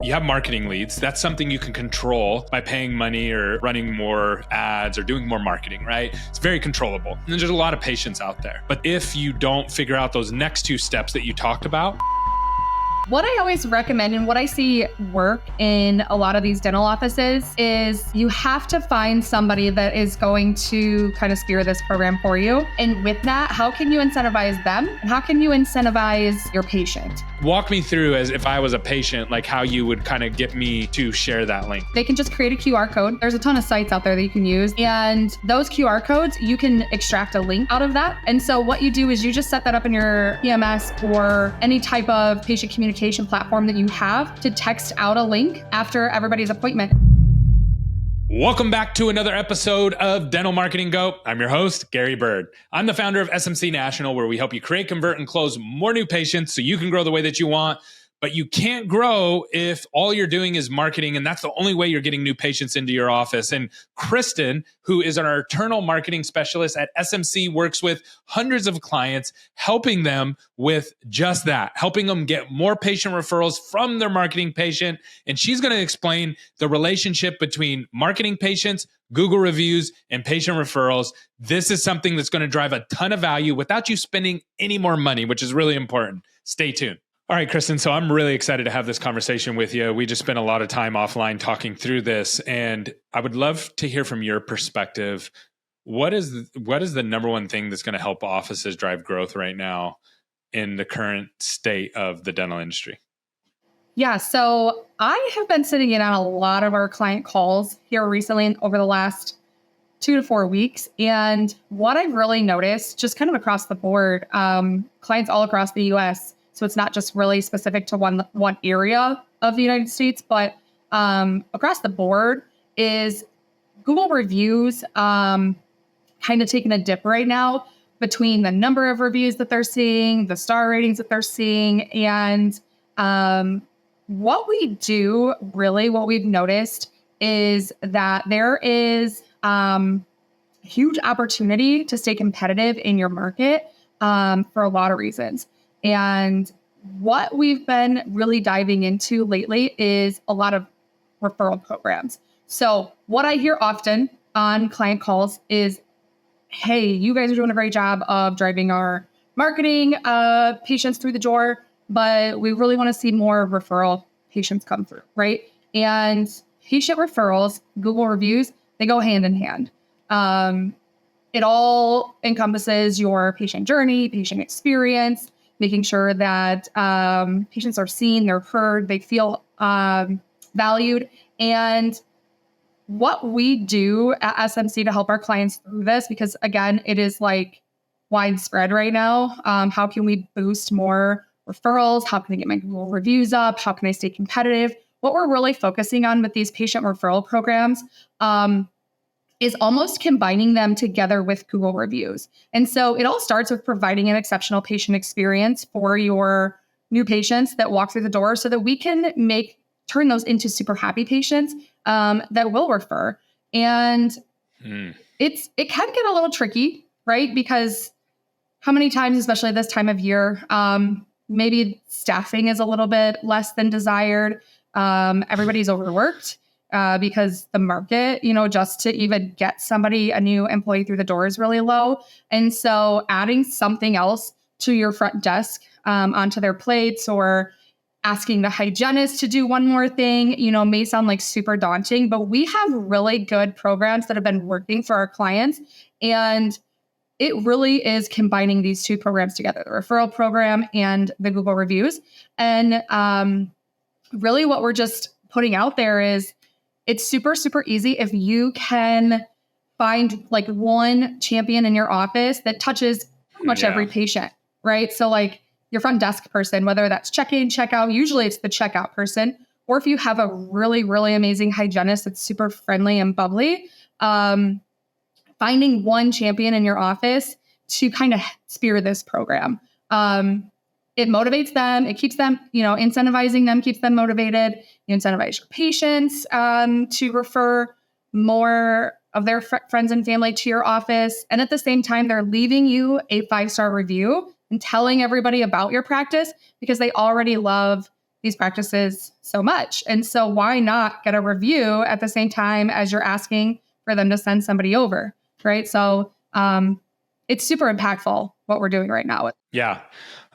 You have marketing leads. That's something you can control by paying money or running more ads or doing more marketing, right? It's very controllable. And there's a lot of patients out there. But if you don't figure out those next two steps that you talked about, what I always recommend and what I see work in a lot of these dental offices is you have to find somebody that is going to kind of steer this program for you. And with that, how can you incentivize them? And how can you incentivize your patient? Walk me through, as if I was a patient, like how you would kind of get me to share that link. They can just create a QR code. There's a ton of sites out there that you can use. And those QR codes, you can extract a link out of that. And so what you do is you just set that up in your PMS or any type of patient communication platform that you have to text out a link after everybody's appointment. Welcome back to another episode of Dental Marketing Go. I'm your host, Gary Bird. I'm the founder of SMC National, where we help you create, convert, and close more new patients so you can grow the way that you want. But you can't grow if all you're doing is marketing, and that's the only way you're getting new patients into your office. And Kristen, who is our internal marketing specialist at SMC, works with hundreds of clients, helping them with just that, helping them get more patient referrals from their marketing patient. And she's going to explain the relationship between marketing patients, Google reviews, and patient referrals. This is something that's going to drive a ton of value without you spending any more money, which is really important. Stay tuned. All right, Kristen, so I'm really excited to have this conversation with you. We just spent a lot of time offline talking through this, and I would love to hear from your perspective. What is the number one thing that's going to help offices drive growth right now in the current state of the dental industry? Yeah, so I have been sitting in on a lot of our client calls here recently over the last 2 to 4 weeks. And what I've really noticed, just kind of across the board, clients all across the US, so it's not just really specific to one area of the United States, but across the board, is Google reviews kind of taking a dip right now between the number of reviews that they're seeing, the star ratings that they're seeing. And what we've noticed is that there is huge opportunity to stay competitive in your market for a lot of reasons. And what we've been really diving into lately is a lot of referral programs. So what I hear often on client calls is, hey, you guys are doing a great job of driving our marketing patients through the door, but we really want to see more referral patients come through, right? And patient referrals, Google reviews, they go hand in hand. It all encompasses your patient journey, patient experience, making sure that patients are seen, they're heard, they feel valued. And what we do at SMC to help our clients through this, because again, it is like widespread right now. How can we boost more referrals? How can I get my Google reviews up? How can I stay competitive? What we're really focusing on with these patient referral programs is almost combining them together with Google reviews. And so it all starts with providing an exceptional patient experience for your new patients that walk through the door so that we can turn those into super happy patients that will refer. And it can get a little tricky, right? Because how many times, especially this time of year, maybe staffing is a little bit less than desired. Everybody's overworked. Because the market, just to even get a new employee through the door is really low. And so adding something else to your front desk onto their plates or asking the hygienist to do one more thing, may sound like super daunting, but we have really good programs that have been working for our clients. And it really is combining these two programs together, the referral program and the Google reviews. And really what we're just putting out there is, it's super, super easy if you can find like one champion in your office that touches pretty much every patient, right? So like your front desk person, whether that's check-in, check-out, usually it's the checkout person, or if you have a really, really amazing hygienist that's super friendly and bubbly, finding one champion in your office to kind of spear this program. It motivates them. It keeps them, incentivizing them, keeps them motivated. You incentivize your patients to refer more of their friends and family to your office. And at the same time, they're leaving you a 5-star review and telling everybody about your practice because they already love these practices so much. And so why not get a review at the same time as you're asking for them to send somebody over, right? So it's super impactful what we're doing right now. Yeah,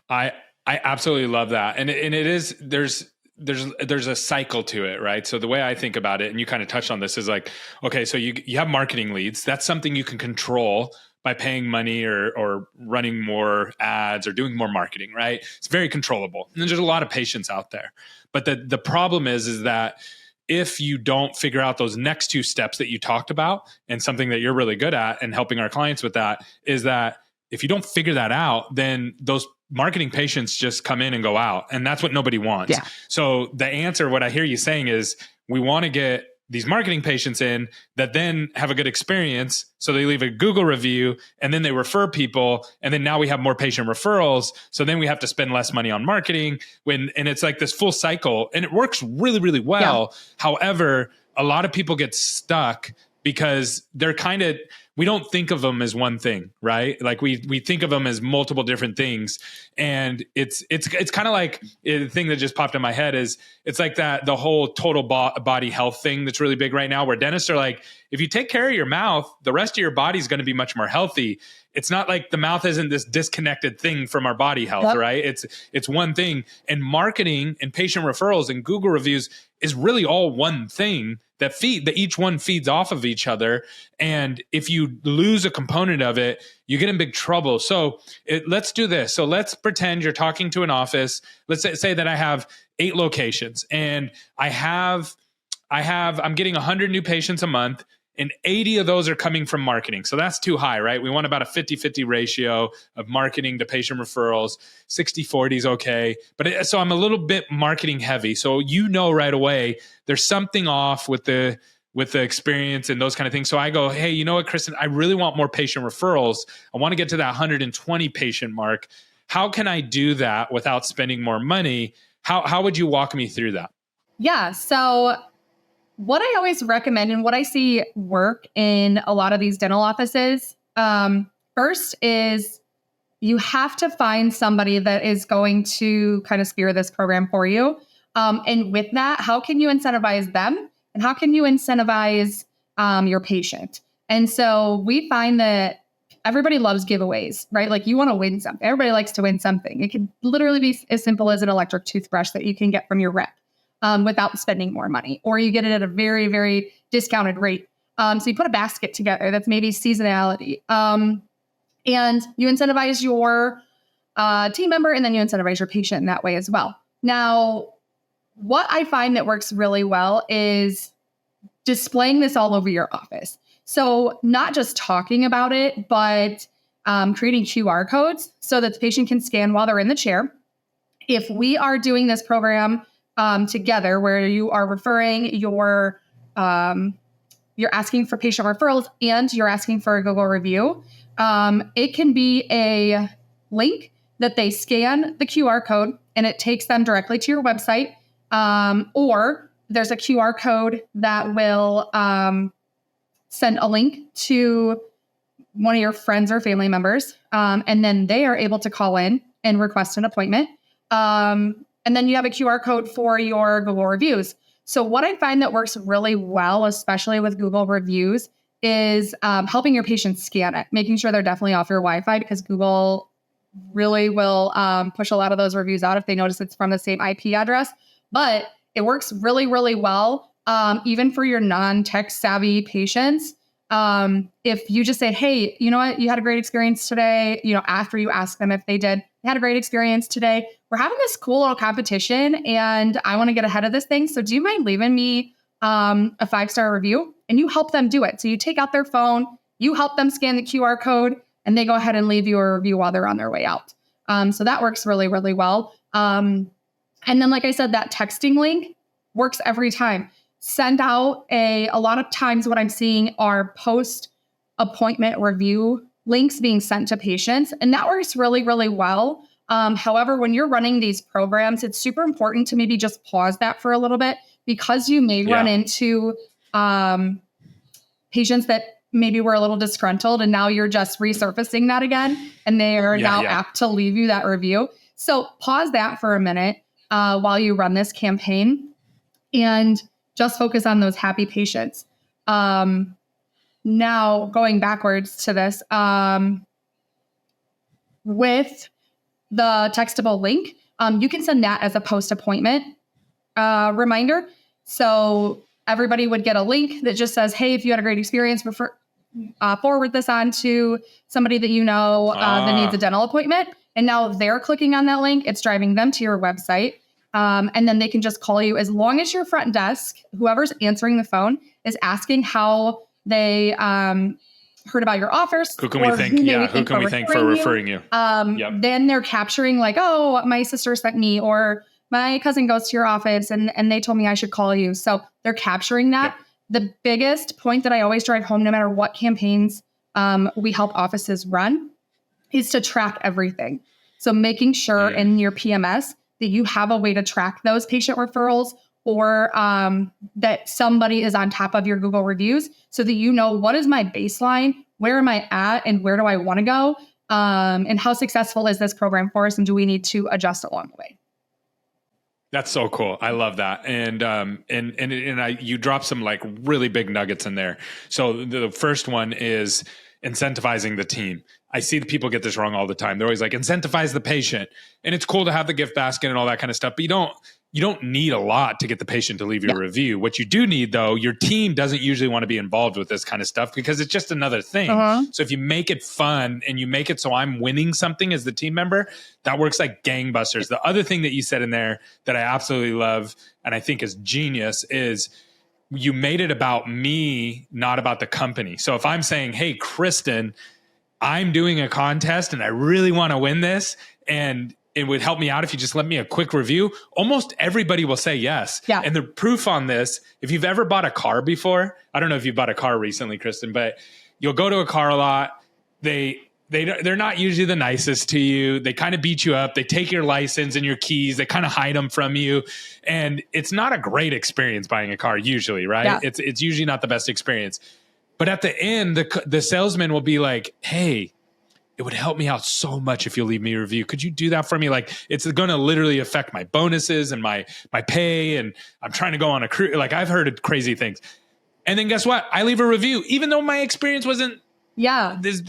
I absolutely love that, and it is there's a cycle to it, right? So the way I think about it, and you kind of touched on this, is like, okay, so you have marketing leads. That's something you can control by paying money or running more ads or doing more marketing, right? It's very controllable. And there's a lot of patients out there. But the problem is that if you don't figure out those next two steps that you talked about, and something that you're really good at and helping our clients with that, is that if you don't figure that out, then those marketing patients just come in and go out. And that's what nobody wants. Yeah. So the answer, what I hear you saying is, we want to get these marketing patients in that then have a good experience. So they leave a Google review and then they refer people. And then now we have more patient referrals. So then we have to spend less money on marketing and it's like this full cycle, and it works really, really well. Yeah. However, a lot of people get stuck because they're we don't think of them as one thing, right? Like we think of them as multiple different things. And it's kind of like the thing that just popped in my head is it's like that, the whole total body health thing that's really big right now, where dentists are like, if you take care of your mouth, the rest of your body is going to be much more healthy. It's not like the mouth isn't this disconnected thing from our body health, yep. Right? It's one thing. And marketing and patient referrals and Google reviews is really all one thing that each one feeds off of each other. And if you lose a component of it, you get in big trouble. So let's do this. So let's pretend you're talking to an office. Let's say that I have 8 locations and I'm getting 100 new patients a month, and 80 of those are coming from marketing. So that's too high, right? We want about a 50-50 ratio of marketing to patient referrals. 60-40 is okay. But so I'm a little bit marketing heavy. So right away, there's something off with the experience and those kind of things. So I go, hey, you know what, Kristen, I really want more patient referrals. I want to get to that 120 patient mark. How can I do that without spending more money? How would you walk me through that? Yeah. So what I always recommend and what I see work in a lot of these dental offices, first is you have to find somebody that is going to kind of spear this program for you. And with that, how can you incentivize them? And how can you incentivize your patient? And so we find that everybody loves giveaways, right? Like you want to win something. Everybody likes to win something. It can literally be as simple as an electric toothbrush that you can get from your rep. Without spending more money, or you get it at a very, very discounted rate. So you put a basket together that's maybe seasonality, and you incentivize your team member, and then you incentivize your patient in that way as well. Now, what I find that works really well is displaying this all over your office. So not just talking about it, but creating QR codes so that the patient can scan while they're in the chair. If we are doing this program together, where you are referring, you're asking for patient referrals, and you're asking for a Google review, it can be a link that they scan the QR code and it takes them directly to your website, or there's a QR code that will send a link to one of your friends or family members, and then they are able to call in and request an appointment. And then you have a QR code for your Google reviews. So what I find that works really well, especially with Google reviews, is helping your patients scan it, making sure they're definitely off your Wi-Fi, because Google really will push a lot of those reviews out if they notice it's from the same IP address. But it works really, really well, even for your non-tech savvy patients. If you just say, hey, you know what, you had a great experience today, after you ask them if they had a great experience today, we're having this cool little competition and I want to get ahead of this thing. So do you mind leaving me a 5-star review? And you help them do it. So you take out their phone, you help them scan the QR code, and they go ahead and leave you a review while they're on their way out. So that works really, really well. And then, like I said, that texting link works every time. Send out a lot of times what I'm seeing are post-appointment review links being sent to patients, and that works really, really well. However, when you're running these programs, it's super important to maybe just pause that for a little bit, because you may run into patients that maybe were a little disgruntled, and now you're just resurfacing that again, and they are now apt to leave you that review. So pause that for a minute. while you run this campaign, and just focus on those happy patients. Now, going backwards to this, with the textable link, you can send that as a post-appointment reminder. So everybody would get a link that just says, hey, if you had a great experience, forward this on to somebody that you know that needs a dental appointment. And now they're clicking on that link. It's driving them to your website. And then they can just call you as long as your front desk, whoever's answering the phone, is asking how they heard about your offers. Who can we thank? Who can we thank for referring you? Then they're capturing like, oh, my sister sent me, or my cousin goes to your office and they told me I should call you. So they're capturing that. Yep. The biggest point that I always drive home, no matter what campaigns we help offices run, is to track everything. So making sure in your PMS that you have a way to track those patient referrals, or that somebody is on top of your Google reviews, so that you know, what is my baseline, where am I at, and where do I want to go, and how successful is this program for us, and do we need to adjust along the way? That's so cool. I love that. And you dropped some like really big nuggets in there. So the first one is incentivizing the team. I see the people get this wrong all the time. They're always like, incentivize the patient. And it's cool to have the gift basket and all that kind of stuff, but you don't need a lot to get the patient to leave you a review. What you do need, though, your team doesn't usually want to be involved with this kind of stuff because it's just another thing. So if you make it fun and you make it so I'm winning something as the team member, that works like gangbusters. The other thing that you said in there that I absolutely love and I think is genius is you made it about me, not about the company. So if I'm saying, hey, Kristen, I'm doing a contest and I really want to win this, and it would help me out if you just let me a quick review, almost everybody will say yes. Yeah. And the proof on this, if you've ever bought a car before, I don't know if you've bought a car recently, Kristen, but you'll go to a car lot. They're not usually the nicest to you. They kind of beat you up. They take your license and your keys. They kind of hide them from you. And it's not a great experience buying a car usually, right? Yeah. It's usually not the best experience. But at the end, the salesman will be like, hey, it would help me out so much if you leave me a review. Could you do that for me? Like, it's going to literally affect my bonuses and my pay. And I'm trying to go on a cruise. Like, I've heard crazy things. And then guess what? I leave a review. Even though my experience wasn't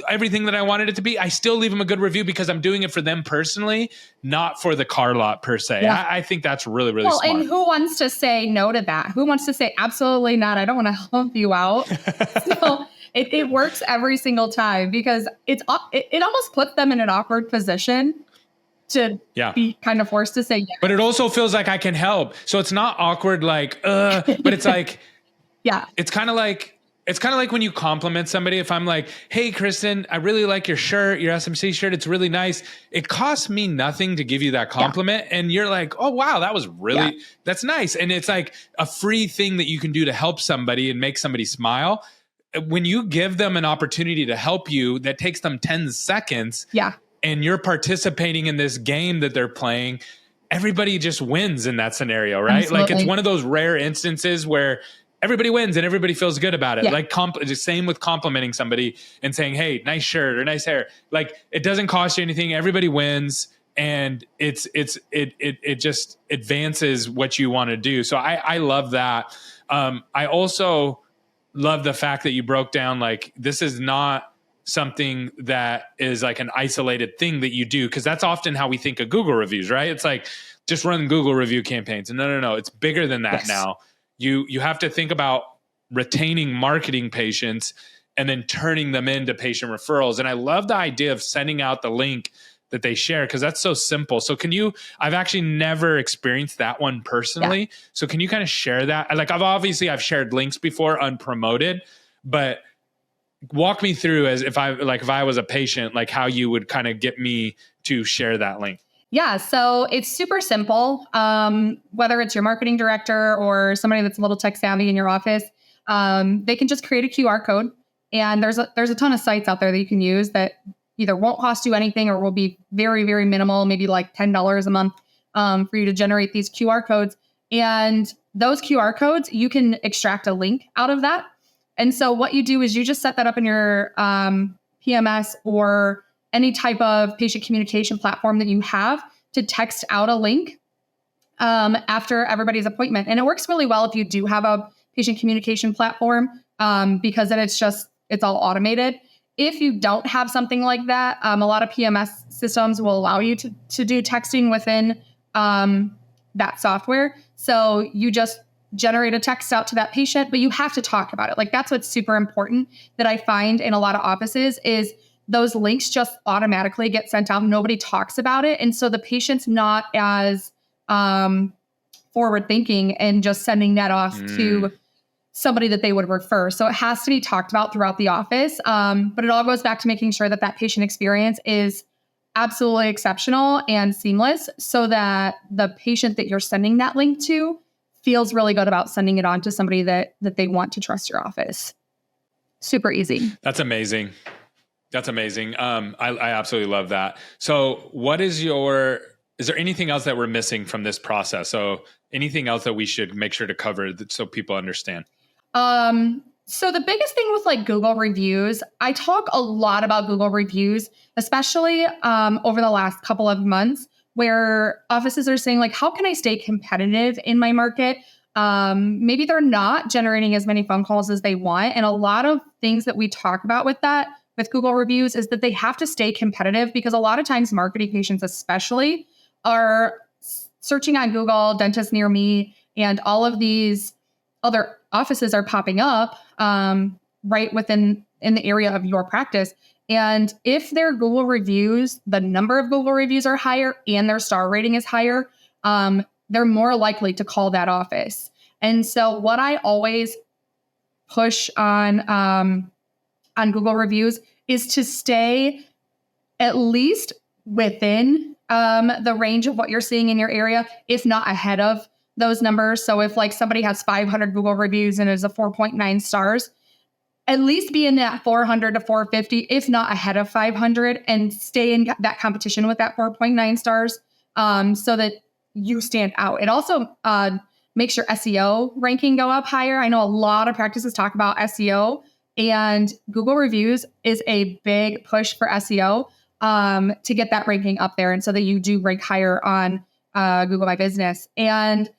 everything that I wanted it to be, I still leave them a good review because I'm doing it for them personally, not for the car lot per se. Yeah. I think that's really, really smart. And who wants to say no to that? Who wants to say, absolutely not, I don't want to help you out? So it works every single time because it almost puts them in an awkward position to be kind of forced to say yes. But it also feels like I can help. So it's not awkward like, but it's like, it's kind of like when you compliment somebody. If I'm like, hey, Kristen, I really like your shirt, your SMC shirt. It's really nice. It costs me nothing to give you that compliment. Yeah. And you're like, oh, wow, that was really, that's nice. And it's like a free thing that you can do to help somebody and make somebody smile. When you give them an opportunity to help you, that takes them 10 seconds. Yeah. And you're participating in this game that they're playing. Everybody just wins in that scenario, right? Absolutely. Like it's one of those rare instances where everybody wins and everybody feels good about it. Yeah. Like the same with complimenting somebody and saying, hey, nice shirt or nice hair. Like it doesn't cost you anything. Everybody wins. And it just advances what you want to do. So I love that. I also love the fact that you broke down, like, this is not something that is like an isolated thing that you do. Cause that's often how we think of Google reviews, right? It's like, just run Google review campaigns. And no. It's bigger than that now. You have to think about retaining marketing patients and then turning them into patient referrals. And I love the idea of sending out the link that they share because that's so simple. So I've actually never experienced that one personally. Yeah. So can you kind of share that? Like I've shared links before unpromoted, but walk me through as if I was a patient, like how you would kind of get me to share that link. Yeah, so it's super simple. Whether it's your marketing director or somebody that's a little tech savvy in your office, they can just create a QR code. And there's a ton of sites out there that you can use that either won't cost you anything or will be very, very minimal, maybe like $10 a month for you to generate these QR codes. And those QR codes, you can extract a link out of that. And so what you do is you just set that up in your PMS or any type of patient communication platform that you have to text out a link after everybody's appointment. And it works really well if you do have a patient communication platform, because then it's all automated. If you don't have something like that, a lot of PMS systems will allow you to do texting within that software. So you just generate a text out to that patient, but you have to talk about it. Like, that's what's super important that I find in a lot of offices is those links just automatically get sent out. Nobody talks about it. And so the patient's not as forward thinking and just sending that off to somebody that they would refer. So it has to be talked about throughout the office. But it all goes back to making sure that that patient experience is absolutely exceptional and seamless so that the patient that you're sending that link to feels really good about sending it on to somebody that they want to trust your office. Super easy. That's amazing. That's amazing. I absolutely love that. So is there anything else that we're missing from this process? So anything else that we should make sure to cover so people understand? So the biggest thing with like Google reviews, I talk a lot about Google reviews, especially over the last couple of months, where offices are saying like, how can I stay competitive in my market? Maybe they're not generating as many phone calls as they want. And a lot of things that we talk about with Google reviews is that they have to stay competitive because a lot of times marketing patients especially are searching on Google, dentist near me, and all of these other offices are popping up right in the area of your practice. And if their Google reviews, the number of Google reviews are higher and their star rating is higher, they're more likely to call that office. And so what I always push on Google reviews is to stay at least within the range of what you're seeing in your area, if not ahead of those numbers. So if like somebody has 500 Google reviews and is a 4.9 stars, at least be in that 400 to 450, if not ahead of 500, and stay in that competition with that 4.9 stars so that you stand out. It also makes your SEO ranking go up higher. I know a lot of practices talk about SEO, and Google reviews is a big push for SEO to get that ranking up there, and so that you do rank higher on Google My Business. And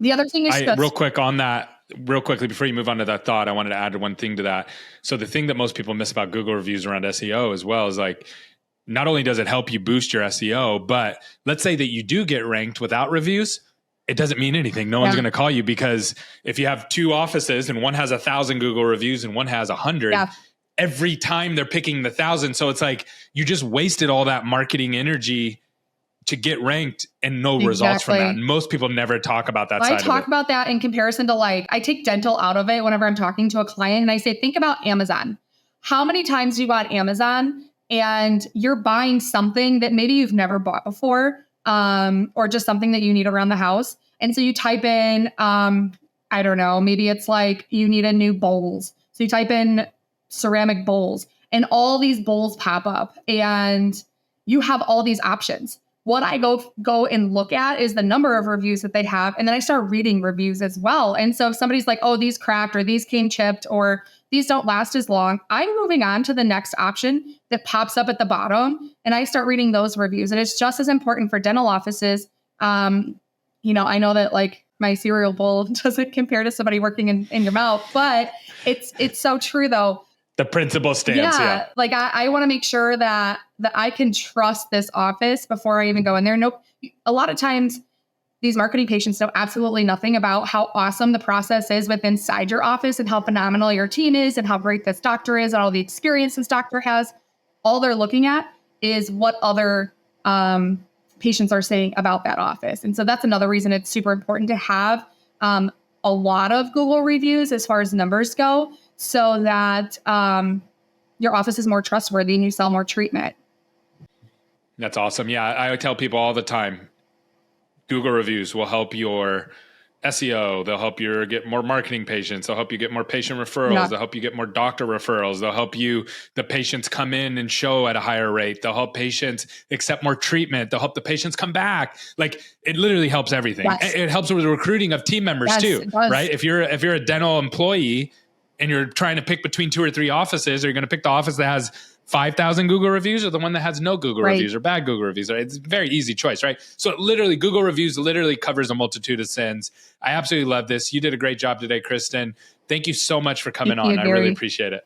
the other thing is real quickly before you move on to that thought, I wanted to add one thing to that. So the thing that most people miss about Google reviews around SEO as well is like, not only does it help you boost your SEO, but let's say that you do get ranked without reviews, it doesn't mean anything. No one's going to call you, because if you have two offices and one has 1,000 Google reviews and one has 100, every time they're picking the 1,000. So it's like you just wasted all that marketing energy to get ranked and no results from that. And most people never talk about that side of it. I talk about that in comparison to like, I take dental out of it whenever I'm talking to a client and I say, think about Amazon. How many times do you go on Amazon and you're buying something that maybe you've never bought before, or just something that you need around the house. And so you type in, I don't know, maybe it's like you need a new bowls. So you type in ceramic bowls and all these bowls pop up and you have all these options. What I go and look at is the number of reviews that they have. And then I start reading reviews as well. And so if somebody's like, oh, these cracked or these came chipped or these don't last as long, I'm moving on to the next option that pops up at the bottom. And I start reading those reviews. And it's just as important for dental offices. I know that like my cereal bowl doesn't compare to somebody working in your mouth, but it's so true though. The principal stance. Yeah. Like I want to make sure that I can trust this office before I even go in there. A lot of times these marketing patients know absolutely nothing about how awesome the process is within inside your office and how phenomenal your team is and how great this doctor is and all the experience this doctor has. All they're looking at is what other patients are saying about that office. And so that's another reason it's super important to have a lot of Google reviews as far as numbers go, so that your office is more trustworthy and you sell more treatment. That's awesome. Yeah, I tell people all the time, Google reviews will help your SEO. They'll help you get more marketing patients. They'll help you get more patient referrals. Yeah. They'll help you get more doctor referrals. They'll help the patients come in and show at a higher rate. They'll help patients accept more treatment. They'll help the patients come back. Like it literally helps everything. Yes. It helps with the recruiting of team members too, right? If you're a dental employee and you're trying to pick between 2 or 3 offices, or you're going to pick the office that has 5,000 Google reviews or the one that has no Google reviews or bad Google reviews? It's a very easy choice, right? So literally Google reviews literally covers a multitude of sins. I absolutely love this. You did a great job today, Kristen. Thank you so much for coming on. I really appreciate it.